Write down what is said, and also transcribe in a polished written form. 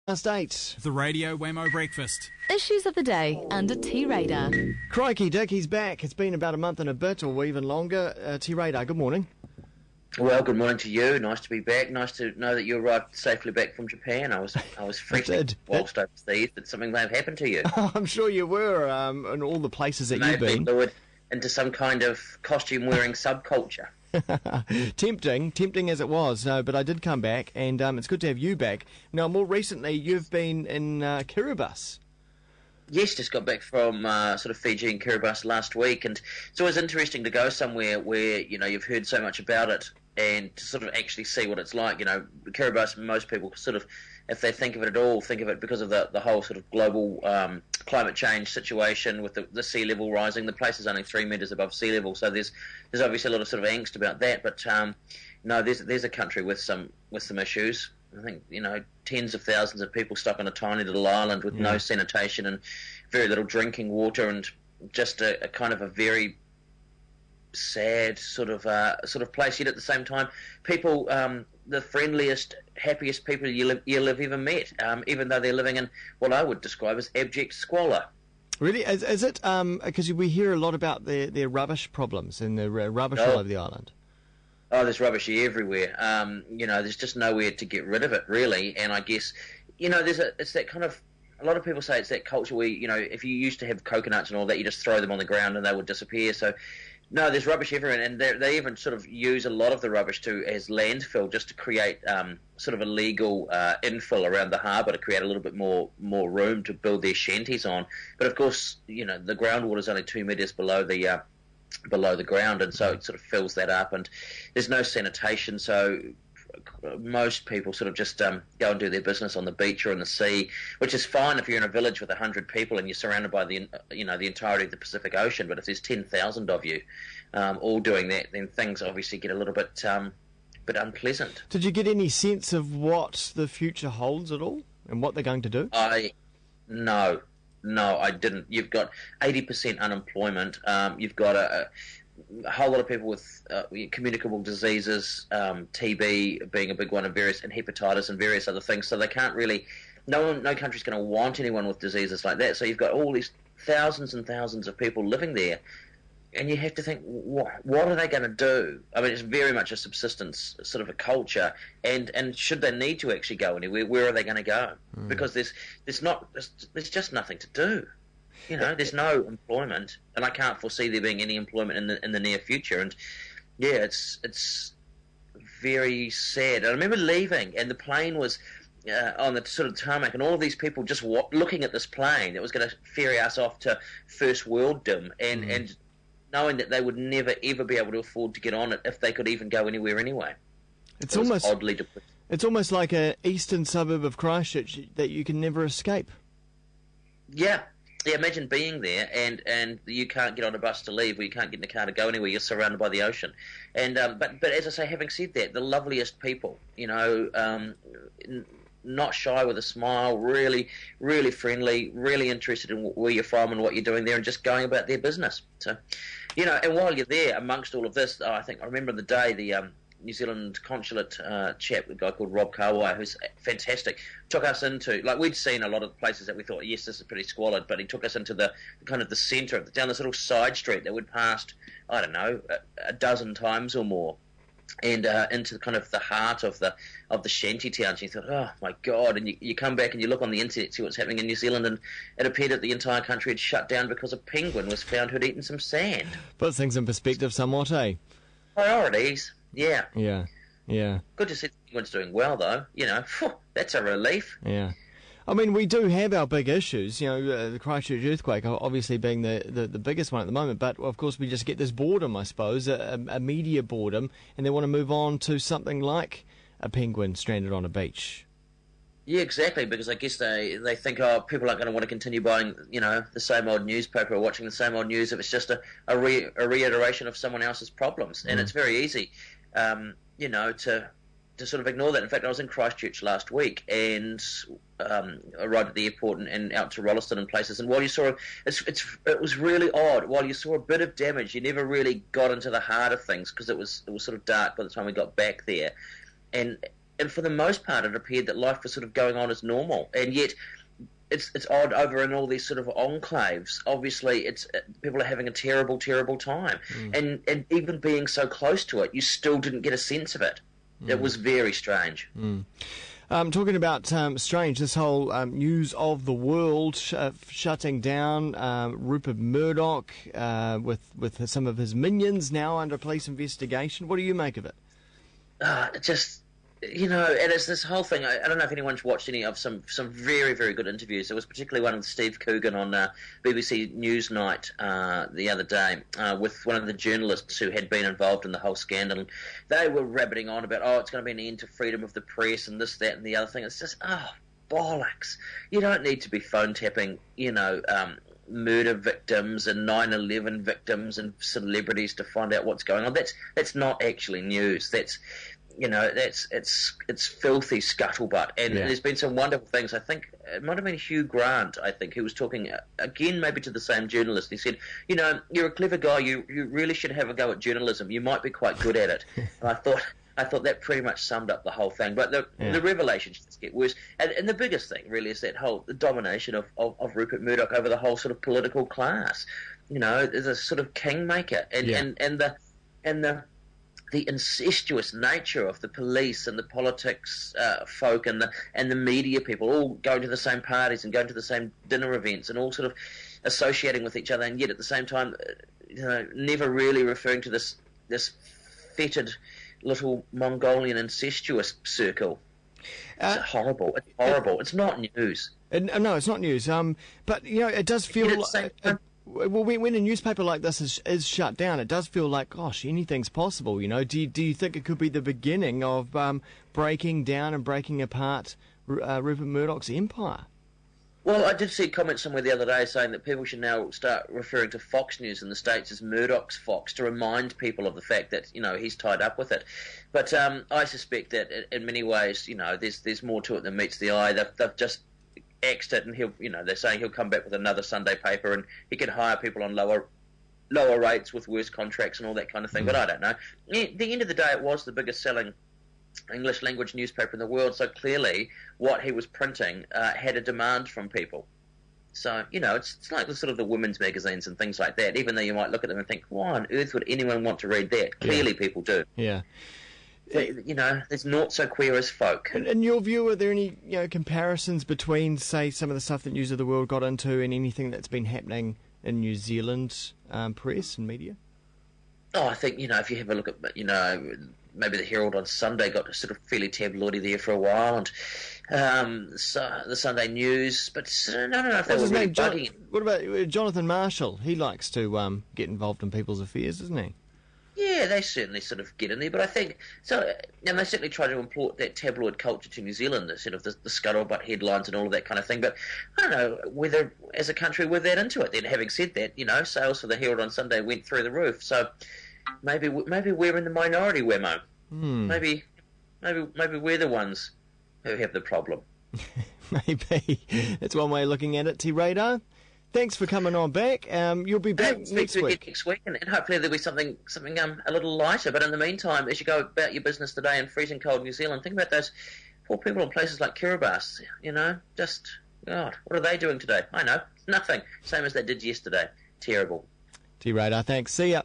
Past 8. The Radio Wammo Breakfast. Issues of the day under T-Radar. Crikey, Dick, he's back. It's been about a month and a bit, or even longer. T-Radar, good morning. Well, good morning to you. Nice to be back. Nice to know that you arrived safely back from Japan. I was freezing whilst overseas. Did something may have happened to you? I'm sure you were, in all the places that you've been. Lured into some kind of costume-wearing subculture. Tempting as it was, no, but I did come back, and it's good to have you back. Now, more recently, you've been in Kiribati. Yes, just got back from sort of Fiji and Kiribati last week, and it's always interesting to go somewhere where, you know, you've heard so much about it and to sort of actually see what it's like. You know, Kiribati, most people sort of, if they think of it at all, think of it because of the whole sort of global climate change situation with the sea level rising. The place is only 3 metres above sea level, so there's obviously a lot of sort of angst about that. But no, there's a country with some issues. I think, you know, tens of thousands of people stuck on a tiny little island with no sanitation and very little drinking water, and just a kind of a very sad sort of place. Yet at the same time, people, the friendliest, happiest people you'll have ever met, even though they're living in what I would describe as abject squalor. Really? Is it, because we hear a lot about their rubbish problems and the rubbish all over the island. Oh, there's rubbish everywhere. You know, there's just nowhere to get rid of it, really. And I guess, you know, it's that kind of, a lot of people say it's that culture where, you know, if you used to have coconuts and all that, you just throw them on the ground and they would disappear. So, no, there's rubbish everywhere, and they even sort of use a lot of the rubbish as landfill, just to create sort of a legal infill around the harbour to create a little bit more room to build their shanties on. But of course, you know, the groundwater is only 2 metres below the ground, and so it sort of fills that up, and there's no sanitation, so most people sort of just go and do their business on the beach or in the sea, which is fine if you're in a village with 100 people and you're surrounded by the entirety of the Pacific Ocean. But if there's 10,000 of you all doing that, then things obviously get a little bit unpleasant. Did you get any sense of what the future holds at all and what they're going to do? No, I didn't. You've got 80% unemployment. You've got a whole lot of people with communicable diseases, TB being a big one, and hepatitis and various other things. So they can't really. No country's going to want anyone with diseases like that. So you've got all these thousands and thousands of people living there, and you have to think, what are they going to do? I mean, it's very much a subsistence sort of a culture, and should they need to actually go anywhere, where are they going to go? Because there's just nothing to do. You know, there's no employment, and I can't foresee there being any employment in the near future. And yeah, it's very sad. I remember leaving, and the plane was on the sort of tarmac, and all of these people just looking at this plane that was going to ferry us off to first worlddom, and knowing that they would never ever be able to afford to get on it if they could even go anywhere anyway. It's almost oddly depressing. It's almost like an eastern suburb of Christchurch that you can never escape. Yeah, imagine being there and you can't get on a bus to leave, or you can't get in a car to go anywhere. You're surrounded by the ocean. And but as I say, having said that, the loveliest people, you know, not shy, with a smile, really, really friendly, really interested in where you're from and what you're doing there, and just going about their business. So, you know, and while you're there, amongst all of this, I remember the day the New Zealand consulate chap, a guy called Rob Kawai, who's fantastic, took us into, like, we'd seen a lot of places that we thought, yes, this is pretty squalid, but he took us into the kind of the centre, down this little side street that we'd passed, I don't know, a dozen times or more, and into kind of the heart of the shanty towns. And you thought, oh my God, and you come back and you look on the internet, see what's happening in New Zealand, and it appeared that the entire country had shut down because a penguin was found who'd eaten some sand. Puts things in perspective somewhat, eh? Priorities. Yeah. Good to see the penguins doing well, though. You know, that's a relief. Yeah. I mean, we do have our big issues, you know, the Christchurch earthquake obviously being the biggest one at the moment, but of course we just get this boredom, I suppose, a media boredom, and they want to move on to something like a penguin stranded on a beach. Yeah, exactly, because I guess they think, oh, people aren't going to want to continue buying, you know, the same old newspaper or watching the same old news if it's just a reiteration of someone else's problems. And it's very easy, you know, to sort of ignore that. In fact, I was in Christchurch last week and arrived at the airport and out to Rolleston and places. And while you saw it was really odd. While you saw a bit of damage, you never really got into the heart of things because it was sort of dark by the time we got back there. And and for the most part, it appeared that life was sort of going on as normal, and yet. It's odd over in all these sort of enclaves. Obviously, people are having a terrible, terrible time, and even being so close to it, you still didn't get a sense of it. It was very strange. Talking about strange, this whole news of the world shutting down, Rupert Murdoch with some of his minions now under police investigation. What do you make of it? And it's this whole thing. I don't know if anyone's watched any of some very, very good interviews. There was particularly one with Steve Coogan on BBC Newsnight the other day with one of the journalists who had been involved in the whole scandal. They were rabbiting on about, it's going to be an end to freedom of the press and this, that, and the other thing. It's just, bollocks. You don't need to be phone tapping, murder victims and 9/11 victims and celebrities to find out what's going on. That's not actually news. That's it's filthy scuttlebutt, and there's been some wonderful things. I think it might have been Hugh Grant. I think he was talking again, maybe to the same journalist. He said, "You're a clever guy. You really should have a go at journalism. You might be quite good at it." And I thought that pretty much summed up the whole thing. But the revelations just get worse, and the biggest thing really is that the domination of Rupert Murdoch over the whole sort of political class. There's a sort of kingmaker, and the incestuous nature of the police and the politics folk and the media people all going to the same parties and going to the same dinner events and all sort of associating with each other, and yet at the same time, never really referring to this fetid little Mongolian incestuous circle. It's horrible. It's horrible. It's not news. No, it's not news. But it does feel like. Well, when a newspaper like this is shut down, it does feel like, gosh, anything's possible. Do you think it could be the beginning of breaking down and breaking apart Rupert Murdoch's empire? Well, I did see a comment somewhere the other day saying that people should now start referring to Fox News in the States as Murdoch's Fox to remind people of the fact that he's tied up with it. But I suspect that in many ways, there's more to it than meets the eye. They've just axed it, and they're saying he'll come back with another Sunday paper, and he can hire people on lower rates with worse contracts and all that kind of thing. But I don't know. At the end of the day, it was the biggest selling English language newspaper in the world, so clearly what he was printing had a demand from people. So it's like the sort of the women's magazines and things like that. Even though you might look at them and think, why on earth would anyone want to read that? Clearly people do. Yeah. There's naught so queer as folk. In your view, are there any comparisons between, say, some of the stuff that News of the World got into and anything that's been happening in New Zealand press and media? Oh, I think, if you have a look at, maybe the Herald on Sunday got sort of fairly tabloidy there for a while, and the Sunday News, but I don't know if they were really bugging. What about Jonathan Marshall? He likes to get involved in people's affairs, doesn't he? Yeah, they certainly sort of get in there, but I think so. And they certainly try to import that tabloid culture to New Zealand, the sort of the scuttlebutt headlines and all of that kind of thing. But I don't know whether, as a country, we're that into it. Then, having said that, sales for the Herald on Sunday went through the roof. So maybe we're in the minority, Wammo. Maybe we're the ones who have the problem. Maybe that's one way of looking at it. T-Radar, thanks for coming on back. You'll be back next week. Next week, and hopefully there'll be something a little lighter. But in the meantime, as you go about your business today in freezing cold New Zealand, think about those poor people in places like Kiribati. Just God, what are they doing today? I know, nothing. Same as they did yesterday. Terrible. T-Radar, thanks. See ya.